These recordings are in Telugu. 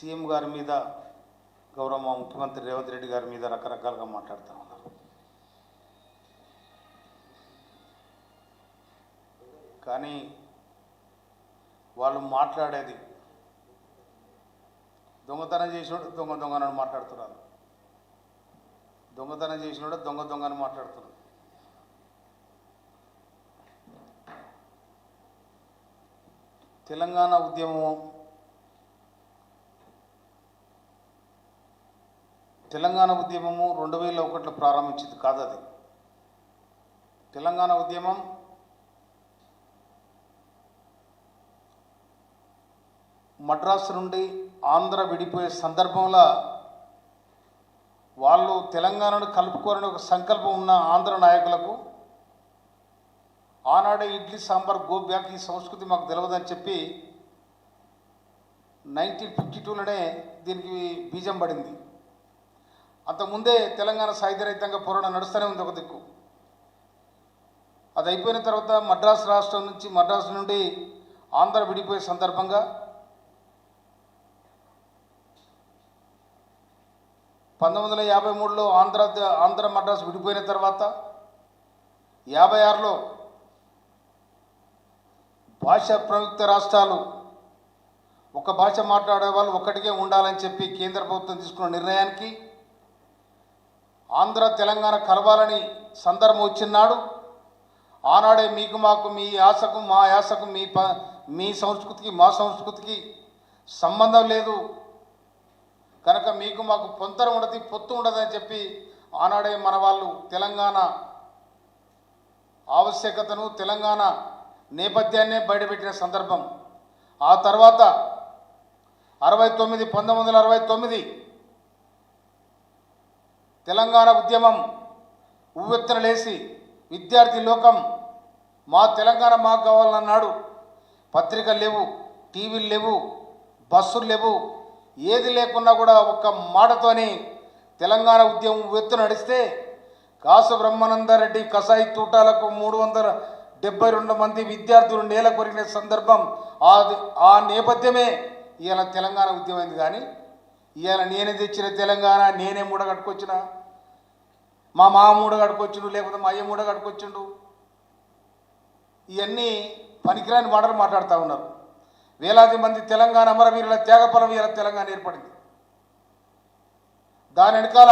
సీఎం గారి మీద గౌరవ ముఖ్యమంత్రి రేవంత్ రెడ్డి గారి మీద రకరకాలుగా మాట్లాడుతూ ఉన్నారు. కానీ వాళ్ళు మాట్లాడేది దొంగతనం చేసినోడు దొంగ దొంగనని మాట్లాడుతున్నారు, దొంగతనం చేసినోడు దొంగ దొంగని మాట్లాడుతున్నారు. తెలంగాణ ఉద్యమము తెలంగాణ ఉద్యమము 2001లో ప్రారంభించింది కాదు. అది తెలంగాణ ఉద్యమం మద్రాసు నుండి ఆంధ్ర విడిపోయే సందర్భంలో వాళ్ళు తెలంగాణను కలుపుకోవాలని ఒక సంకల్పం ఉన్న ఆంధ్ర నాయకులకు ఆనాడే ఇడ్లీ సాంబార్ గో బ్యాక్ ఈ సంస్కృతి మాకు తెలియదని చెప్పి 1952లోనే దీనికి బీజం పడింది. అంతకుముందే తెలంగాణ సాయుధ రహితంగా పోరాటం నడుస్తూనే ఉంది ఒక దిక్కు. అది అయిపోయిన తర్వాత మద్రాసు రాష్ట్రం నుంచి మద్రాసు నుండి ఆంధ్ర విడిపోయే సందర్భంగా 1953లో ఆంధ్ర మద్రాసు విడిపోయిన తర్వాత 56లో భాషా ప్రయుక్త రాష్ట్రాలు ఒక భాష మాట్లాడే వాళ్ళు ఒక్కటికే ఉండాలని చెప్పి కేంద్ర ప్రభుత్వం తీసుకున్న నిర్ణయానికి ఆంధ్ర తెలంగాణ కలవాలని సందర్భం వచ్చినాడు. ఆనాడే మీకు మాకు మీ యాసకు మా యాసకు మీ సంస్కృతికి మా సంస్కృతికి సంబంధం లేదు కనుక మీకు మాకు పొంతర ఉండదు పొత్తు ఉండదని చెప్పి ఆనాడే మన వాళ్ళు తెలంగాణ ఆవశ్యకతను తెలంగాణ నేపథ్యాన్నే బయటపెట్టిన సందర్భం. ఆ తర్వాత 1969 తెలంగాణ ఉద్యమం ఉవ్వెత్తున లేచి విద్యార్థి లోకం మా తెలంగాణ మాకు కావాలన్నాడు. పత్రికలు లేవు, టీవీలు లేవు, బస్సులు లేవు, ఏది లేకున్నా కూడా ఒక్క మాటతోని తెలంగాణ ఉద్యమం ఉవ్వెత్తున నడిస్తే కాసు బ్రహ్మానందరెడ్డి కసాయి తూటాలకు 372 మంది విద్యార్థులు నేల కొరిగిన సందర్భం. ఆ నేపథ్యమే ఇవాళ తెలంగాణ ఉద్యమైంది. కానీ ఇవాళ నేనే తెచ్చిన తెలంగాణ, నేనే మూడ కట్టుకొచ్చిన, మా మూడ కట్టుకొచ్చిండు, లేకపోతే మా అయ్య మూడ కట్టుకొచ్చిండు, ఇవన్నీ పనికిరాని మాటలు మాట్లాడుతూ ఉన్నారు. వేలాది మంది తెలంగాణ అమరవీరుల త్యాగఫలం ఇవాళ తెలంగాణ ఏర్పడింది. దాని వెనకాల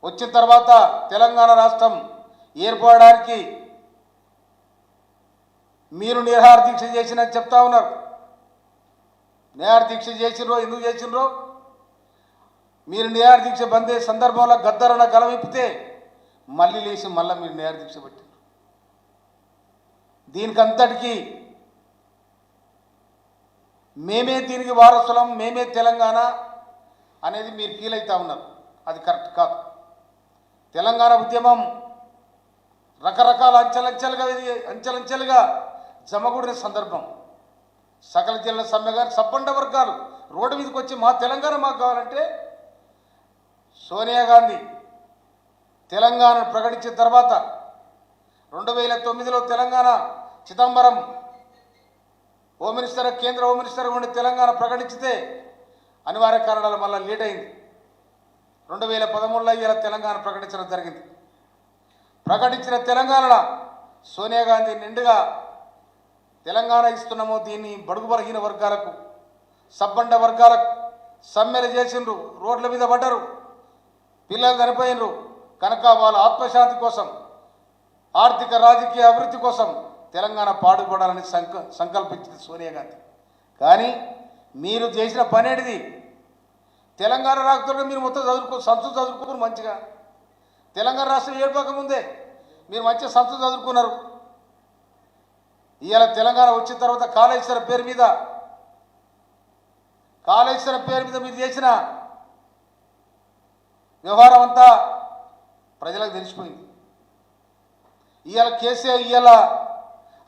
వచ్చిన తర్వాత తెలంగాణ రాష్ట్రం ఏర్పడడానికి మీరు నిరాహార దీక్ష చేసినని చెప్తా ఉన్నారు. నిరాహార దీక్ష చేసినరో ఎందుకు చేసినరో మీరు నిరాహార దీక్ష బందే సందర్భంలో గద్దరన గలవిప్పితే మళ్ళీ లేచి మళ్ళీ మీరు నిరాహార దీక్ష పెట్టారు. దీనికంతటికీ మేమే దీనికి వారసులం, మేమే తెలంగాణ అనేది మీరు ఫీల్ అవుతూ ఉన్నారు. అది కరెక్ట్ కాదు. తెలంగాణ ఉద్యమం రకరకాల అంచెలంచెలుగా జమగూడిన సందర్భం. సకల జిల్లా సమ్మె గారు సబ్బండ వర్గాలు రోడ్డు మీదకి వచ్చి మా తెలంగాణ మాకు కావాలంటే సోనియా గాంధీ తెలంగాణను ప్రకటించిన తర్వాత 2009లో తెలంగాణ చిదంబరం హోమ్ మినిస్టర్, కేంద్ర హోమ్ మినిస్టర్ ఉండి తెలంగాణ ప్రకటించితే అనివార్య కారణాల వల్ల లేట్ అయింది. 2013లో ఇలా తెలంగాణ ప్రకటించడం జరిగింది. ప్రకటించిన తెలంగాణలో సోనియా గాంధీ నిండుగా తెలంగాణ ఇస్తున్నామో దీన్ని బడుగు బలహీన వర్గాలకు, సబ్బండ వర్గాలకు సమ్మెలు చేసిండ్రు, రోడ్ల మీద పడ్డరు, పిల్లలు చనిపోయినరు కనుక వాళ్ళ ఆత్మశాంతి కోసం, ఆర్థిక రాజకీయ అభివృద్ధి కోసం తెలంగాణ పాటుపడాలని సంకల్పించింది సోనియా గాంధీ. కానీ మీరు చేసిన పనేటిది తెలంగాణ రాకపోతే మీరు మొత్తం చదువుకోరు మంచిగా. తెలంగాణ రాష్ట్రం ఏర్పడకముందే మీరు మంచిగా చదువుకున్నారు. ఇవాళ తెలంగాణ వచ్చిన తర్వాత కాళేశ్వరం పేరు మీద మీరు చేసిన వ్యవహారం అంతా ప్రజలకు తెలిసిపోయింది. ఇవాళ కేసీఆర్, ఇవాళ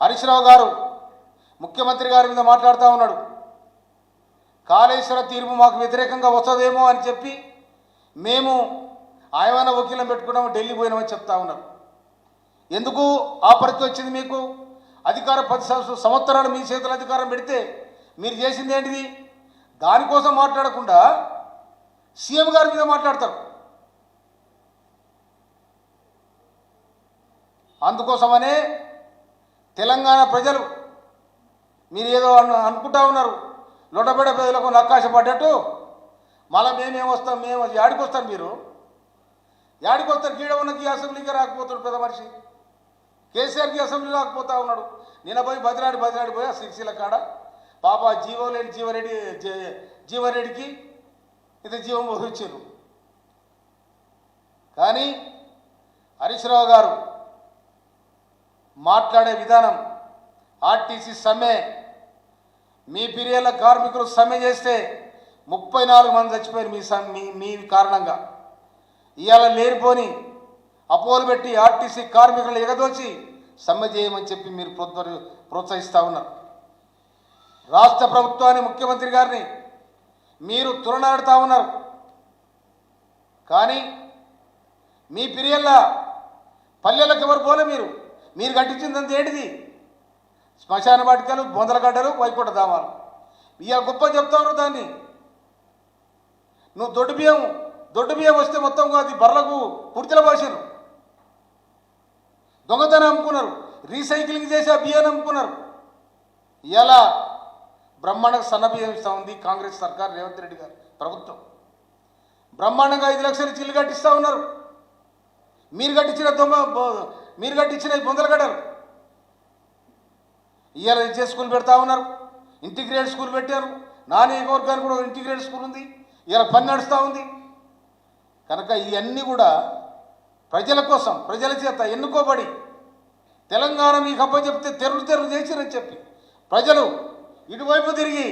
హరీష్ రావు గారు ముఖ్యమంత్రి గారి మీద మాట్లాడుతూ ఉన్నాడు. కాళేశ్వర తీర్పు మాకు వ్యతిరేకంగా వస్తుందేమో అని చెప్పి మేము ఆయన వకీలం పెట్టుకున్నాము, ఢిల్లీ పోయినామని చెప్తా ఉన్నారు. ఎందుకు ఆ పరిస్థితి వచ్చింది? మీకు అధికారం 10 సంవత్సరాలు మీ చేతుల అధికారం పెడితే మీరు చేసింది ఏంటిది? దానికోసం మాట్లాడకుండా సీఎం గారి మీద మాట్లాడతారు. అందుకోసమనే తెలంగాణ ప్రజలు మీరు ఏదో అనుకుంటా ఉన్నారు, లొటబెడ ప్రజలకు నక్కాశ పడ్డట్టు మళ్ళీ మేమేమొస్తాం, మేము యాడికి వస్తాను, మీరు యాడికి వస్తారు? గీడ ఉన్నకి అసెంబ్లీకి రాకపోతాడు పెద్ద మనిషి, కేసీఆర్కి అసెంబ్లీ రాకపోతా ఉన్నాడు. నిన్న పోయి బదిలాడి పోయి ఆ సిరిసిల్ల కాడ పాప జీవరెడ్డికి ఇది జీవం వహించారు. కానీ హరీష్ రావు గారు మాట్లాడే విధానం, ఆర్టీసీ సమ్మె, మీ పీరియడ్ల కార్మికులు సమ్మె చేస్తే 34 మంది చచ్చిపోయారు మీ కారణంగా. ఇవాళ లేనిపోని అపోలు పెట్టి ఆర్టీసీ కార్మికులను ఎగదోచి సమ్మె చేయమని చెప్పి మీరు ప్రోత్సహిస్తూ ఉన్నారు. రాష్ట్ర ప్రభుత్వాన్ని, ముఖ్యమంత్రి గారిని మీరు తులనాడుతూ ఉన్నారు. కానీ మీ పీరియడ్ల పల్లెలకు ఎవరు పోలే, మీరు కట్టించిందంత ఏంటిది? శ్మశాన వాటికలు, బొందలగడ్డలు, వైకుంఠ ధామాలు. ఇవాళ గొప్ప చెప్తా ఉన్నారు దాన్ని. నువ్వు దొడ్డు బియ్యం వస్తే మొత్తం అది బర్లకు పూర్తిల భాషను దొంగతనం అమ్ముకున్నారు, రీసైక్లింగ్ చేసి ఆ బియ్యాన్ని అమ్ముకున్నారు. ఇలా బ్రహ్మాండంగా సన్న బియ్యం ఇస్తూ ఉంది కాంగ్రెస్ సర్కార్, రేవంత్ రెడ్డి గారు ప్రభుత్వం. బ్రహ్మాండంగా 5 లక్షలు చిల్లు కట్టిస్తూ ఉన్నారు. మీరు కట్టించిన బొందలగడ్డలు ఇవాళ విద్యా స్కూల్ పెడతా ఉన్నారు, ఇంటిగ్రేటెడ్ స్కూల్ పెట్టారు. నా నియోజకవర్గానికి కూడా ఇంటిగ్రేటెడ్ స్కూల్ ఉంది, ఇవాళ పని నడుస్తూ ఉంది. కనుక ఇవన్నీ కూడా ప్రజల కోసం, ప్రజల చేత ఎన్నుకోబడి తెలంగాణ మీకు అప్పచెప్తే తెరులు చేసిరని చెప్పి ప్రజలు ఇటువైపు తిరిగి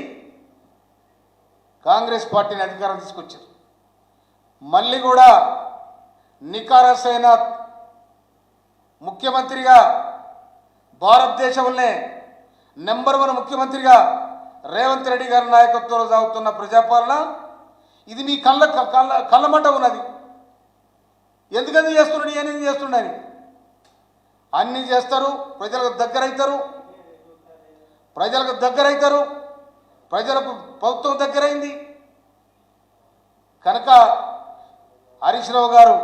కాంగ్రెస్ పార్టీని అధికారం తీసుకొచ్చారు. మళ్ళీ కూడా నికారసైన ముఖ్యమంత్రిగా, భారతదేశంలోనే నెంబర్ 1 ముఖ్యమంత్రిగా రేవంత్ రెడ్డి గారి నాయకత్వంలో సాగుతున్న ప్రజాపాలన ఇది మీ కళ్ళమంట ఉన్నది. ఎందుకని చేస్తున్నాడు, ఏమేమి చేస్తున్నాడని అన్నీ చేస్తారు. ప్రజలకు దగ్గరైతారు, ప్రజలకు ప్రభుత్వం దగ్గరైంది. కనుక హరీష్ రావు గారు,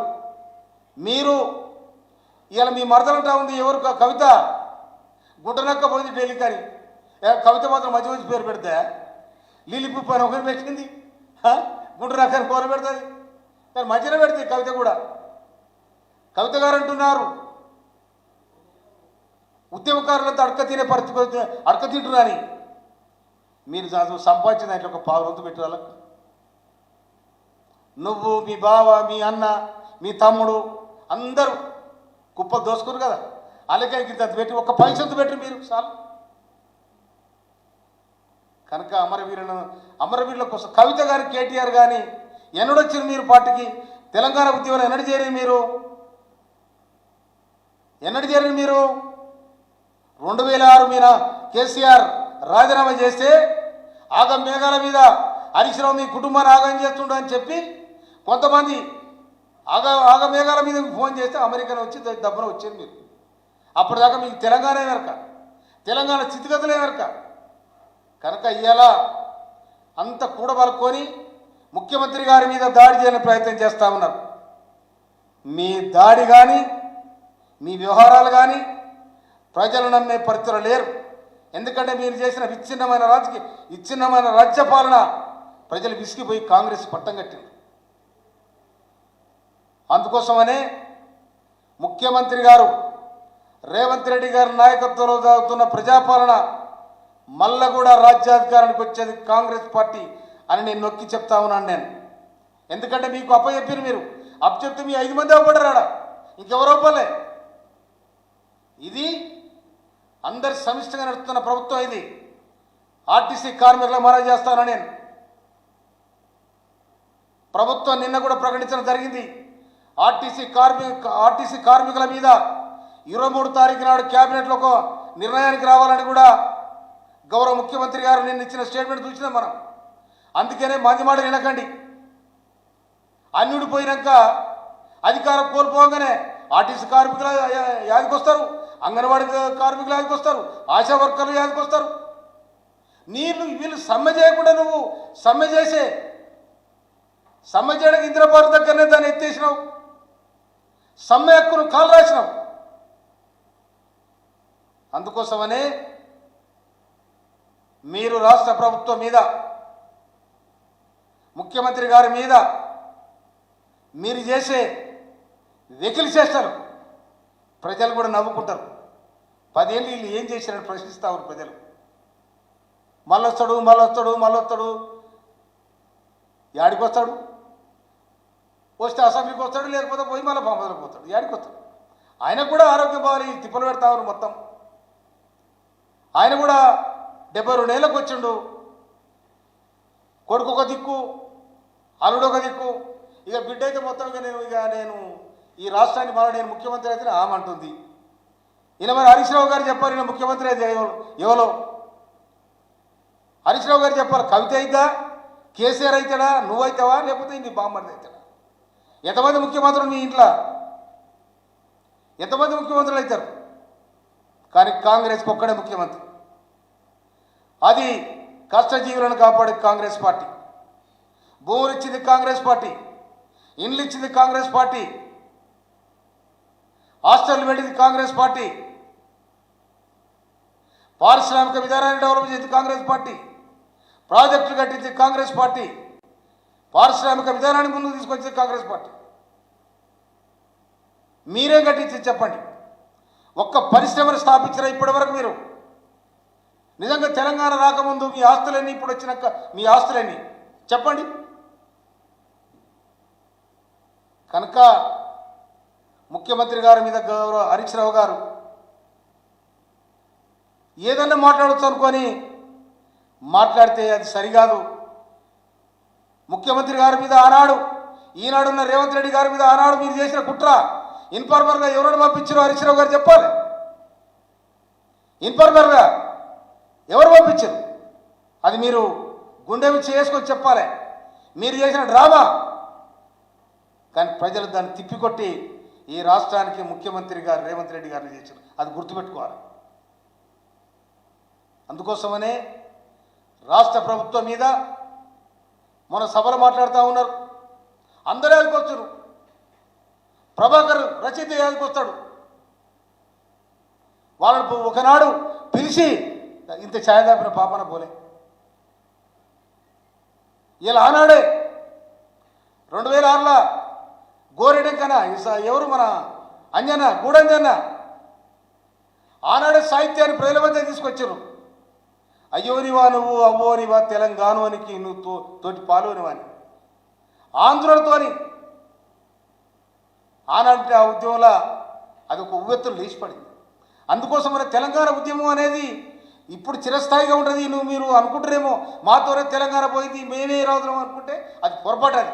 మీరు ఇవాళ మీ మరదలంటా ఉంది ఎవరు, కవిత గుడ్డనక్క పోయింది ఢిల్లీ. కానీ కవిత మాత్రం మంచి మంచి పేరు పెడితే లీలిపు పని ఒకరి పెట్టింది, గుడ్డనక్కని కూర పెడుతుంది. కానీ మధ్యలో పెడుతుంది కవిత కూడా. కవిత గారు అంటున్నారు, ఉద్యమకారులంతా అడక తింటున్నారని. మీరు సంపాదించిన దాంట్లో ఒక 10 రోజులు పెట్టి వాళ్ళకు, నువ్వు, మీ బావ, మీ అన్న, మీ తమ్ముడు అందరూ కుప్పలు దోసుకురు కదా, అలాగే ఇంత పెట్టి ఒక పైసంత పెట్టి మీరు చాలు. కనుక అమరవీరుల కోసం కవిత గారి, కేటీఆర్ కానీ ఎన్నడొచ్చారు మీరు పార్టీకి? తెలంగాణ ఉద్యమంలో ఎన్నడు చేరారు మీరు? 2006 మీద కేసీఆర్ రాజీనామా చేస్తే ఆగం మేఘాల మీద హరీష్ రావు మీ కుటుంబాన్ని ఆగం చేస్తుండ అని చెప్పి కొంతమంది ఆగ మేఘాల మీద ఫోన్ చేస్తే అమెరికాలో వచ్చి దబ్బన వచ్చారు మీరు. అప్పటిదాకా మీకు తెలంగాణ స్థితిగతులే వెనక. కనుక ఇవాళ అంత కూడబలుకొని ముఖ్యమంత్రి గారి మీద దాడి చేయాలని ప్రయత్నం చేస్తూ ఉన్నారు. మీ దాడి కానీ, మీ వ్యవహారాలు కానీ ప్రజలు నమ్మే పరిస్థితులు లేరు. ఎందుకంటే మీరు చేసిన విచ్ఛిన్నమైన రాజ్యపాలన ప్రజలు విసిగిపోయి కాంగ్రెస్ పట్టం కట్టింది. అందుకోసమనే ముఖ్యమంత్రి గారు రేవంత్ రెడ్డి గారి నాయకత్వంలో సాగుతున్న ప్రజాపాలన మళ్ళా కూడా రాజ్యాధికారానికి వచ్చేది కాంగ్రెస్ పార్టీ అని నేను నొక్కి చెప్తా ఉన్నాను. ఎందుకంటే మీకు అప్పచెప్పారు, మీరు అప్పచెప్తే మీ 5 మంది అవ్వబడరాడా, ఇంకెవరు అవ్వలే. ఇది అందరి సమిష్టిగా నడుస్తున్న ప్రభుత్వం. ఇది ఆర్టీసీ కార్మికులకు మనం చేస్తాను. నేను ప్రభుత్వం నిన్న కూడా ప్రకటించడం జరిగింది. ఆర్టీసీ కార్మికుల మీద 23 తారీఖు నాడు క్యాబినెట్లో ఒక నిర్ణయానికి రావాలని కూడా గౌరవ ముఖ్యమంత్రి గారు నిన్న ఇచ్చిన స్టేట్మెంట్ చూసినాం మనం. అందుకనే మంది మాట వినకండి. అన్యుడు పోయినాక అధికారం కోల్పోగానే ఆర్టీసీ కార్మికులు యాదికొస్తారు, అంగన్వాడీ కార్మికులు యాదికొస్తారు, ఆశా వర్కర్లు యాదికొస్తారు. వీళ్ళు సమ్మె చేయకుండా నువ్వు సమ్మె చేసే సమ్మె చేయడానికి ఇంద్రపారు దగ్గరనే దాన్ని ఎత్తేసినావు, సమ్మె హక్కును కాలు రాసినావు. అందుకోసమనే మీరు రాష్ట్ర ప్రభుత్వం మీద, ముఖ్యమంత్రి గారి మీద మీరు చేసే వెకిలి చేస్తారు. ప్రజలు కూడా నవ్వుకుంటారు. 10 ఏళ్ళు వీళ్ళు ఏం చేశారని ప్రశ్నిస్తారు ప్రజలు. మళ్ళొస్తాడు యాడికి వస్తాడు? వస్తే అసెంబ్లీకి వస్తాడు, లేకపోతే పోయి మళ్ళీ బొమ్మలకు పోతాడు. యాడికి వస్తాడు? ఆయన కూడా ఆరోగ్యం బాగాలి, తిప్పలు పెడతారు మొత్తం. ఆయన కూడా 72 ఏళ్ళకి వచ్చిండు. కొడుకు ఒక దిక్కు, అల్లుడు ఒక దిక్కు. ఇక బిడ్డ అయితే మొత్తం నేను ఈ రాష్ట్రాన్ని మళ్ళీ నేను ముఖ్యమంత్రి అయితే ఆమంటుంది. ఇలా మరి హరీష్ రావు గారు చెప్పారు, ఈయన ముఖ్యమంత్రి అయితే ఎవరో హరీష్ రావు గారు చెప్పారు. కవిత అయిద్దా, కేసీఆర్ అవుతాడా, నువ్వైతావా, లేకపోతే నీ బామ్మర్ది అవుతాడా? ఎంతమంది ముఖ్యమంత్రులు మీ ఇంట్లో? ఎంతమంది ముఖ్యమంత్రులు అవుతారు? కానీ కాంగ్రెస్కి ఒక్కడే ముఖ్యమంత్రి. అది కష్టజీవులను కాపాడే కాంగ్రెస్ పార్టీ. భూములు ఇచ్చింది కాంగ్రెస్ పార్టీ, ఇండ్లు ఇచ్చింది కాంగ్రెస్ పార్టీ, హాస్టల్ పెట్టింది కాంగ్రెస్ పార్టీ, పారిశ్రామిక విధానాన్ని డెవలప్ చేసింది కాంగ్రెస్ పార్టీ, ప్రాజెక్టులు కట్టించింది కాంగ్రెస్ పార్టీ, పారిశ్రామిక విధానాన్ని ముందుకు తీసుకొచ్చింది కాంగ్రెస్ పార్టీ. మీరేం కట్టించింది చెప్పండి? ఒక్క పరిశ్రమను స్థాపించిన ఇప్పటి వరకు మీరు? నిజంగా తెలంగాణ రాకముందు మీ ఆస్తులన్నీ, ఇప్పుడు వచ్చినాక మీ ఆస్తులన్నీ చెప్పండి. కనుక ముఖ్యమంత్రి గారి మీద గౌరవ హరీష్ రావు గారు ఏదన్నా మాట్లాడచ్చు అనుకొని మాట్లాడితే అది సరికాదు. ముఖ్యమంత్రి గారి మీద ఆనాడు, ఈనాడున్న రేవంత్ రెడ్డి గారి మీద ఆనాడు మీరు చేసిన కుట్ర ఇన్ఫార్మర్గా ఎవరు పంపించారో హరీష్ రావు గారు చెప్పాలి. ఇన్ఫార్మర్గా ఎవరు పంపించారు? అది మీరు గుండె చేసుకొని చెప్పాలి. మీరు చేసిన డ్రామా. కానీ ప్రజలు దాన్ని తిప్పికొట్టి ఈ రాష్ట్రానికి ముఖ్యమంత్రి గారు రేవంత్ రెడ్డి గారిని చేశారు. అది గుర్తుపెట్టుకోవాలి. అందుకోసమనే రాష్ట్ర ప్రభుత్వం మీద మన సభలో మాట్లాడుతూ ఉన్నారు. అందరూ యాదకొచ్చారు. ప్రభాకర్ రచయిత యాదకొస్తాడు. వాళ్ళని ఒకనాడు పిలిచి ఇంత ఛాయదాపిన పాపన పోలే. ఇలా ఆనాడే 2006లో గోరెడెంకన ఎవరు మన అంజన్న గూడంజన్న ఆనాడే సాహిత్యాన్ని ప్రజల మధ్య తీసుకొచ్చారు. అయ్యోనివా నువ్వు, అవ్వోనివా తెలంగాణోనికి నువ్వు తోటి పాలోనివాని ఆంధ్రులతోని ఆనాటి ఆ ఉద్యమంలో అది ఒక ఉవ్వెత్తులు లేచిపడింది. అందుకోసం మన తెలంగాణ ఉద్యమం అనేది ఇప్పుడు చిరస్థాయిగా ఉంటుంది. మీరు అనుకుంటారేమో మాతోనే తెలంగాణ పోయింది, మేమే రాదులం అనుకుంటే అది పొరపాటు. అది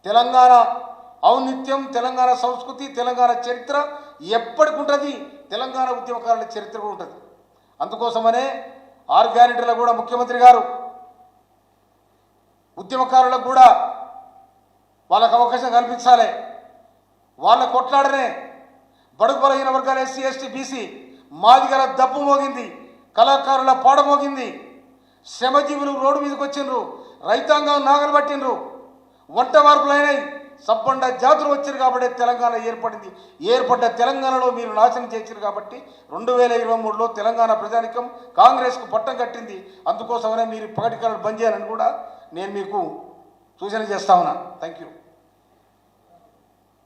తెలంగాణ ఔన్నిత్యం, తెలంగాణ సంస్కృతి, తెలంగాణ చరిత్ర ఎప్పటికి ఉంటుంది. తెలంగాణ ఉద్యమకారుల చరిత్ర కూడా ఉంటుంది. అందుకోసమనే 6 గ్యారెంటీలో కూడా ముఖ్యమంత్రి గారు ఉద్యమకారులకు కూడా వాళ్ళకు అవకాశం కల్పించాలి. వాళ్ళ కొట్లాడనే బడుగు బలహీన వర్గాల ఎస్సీ ఎస్టీ బీసీ మాదిగల దప్పు మోగింది, కళాకారుల పాడ మోగింది, శ్రమజీవులు రోడ్డు మీదకి వచ్చిండ్రు, రైతాంగం నాగలు పట్టిండ్రు, వంట మార్పులైనాయి, సబ్బండ జాతులు వచ్చారు కాబట్టి తెలంగాణ ఏర్పడింది. ఏర్పడ్డ తెలంగాణలో మీరు నాశనం చేశారు కాబట్టి 2023లో తెలంగాణ ప్రజానికం కాంగ్రెస్కు పట్టం కట్టింది. అందుకోసమనే మీరు ప్రకటీకరణ బంద్ చేయాలని కూడా నేను మీకు సూచన చేస్తా ఉన్నా. Thank you.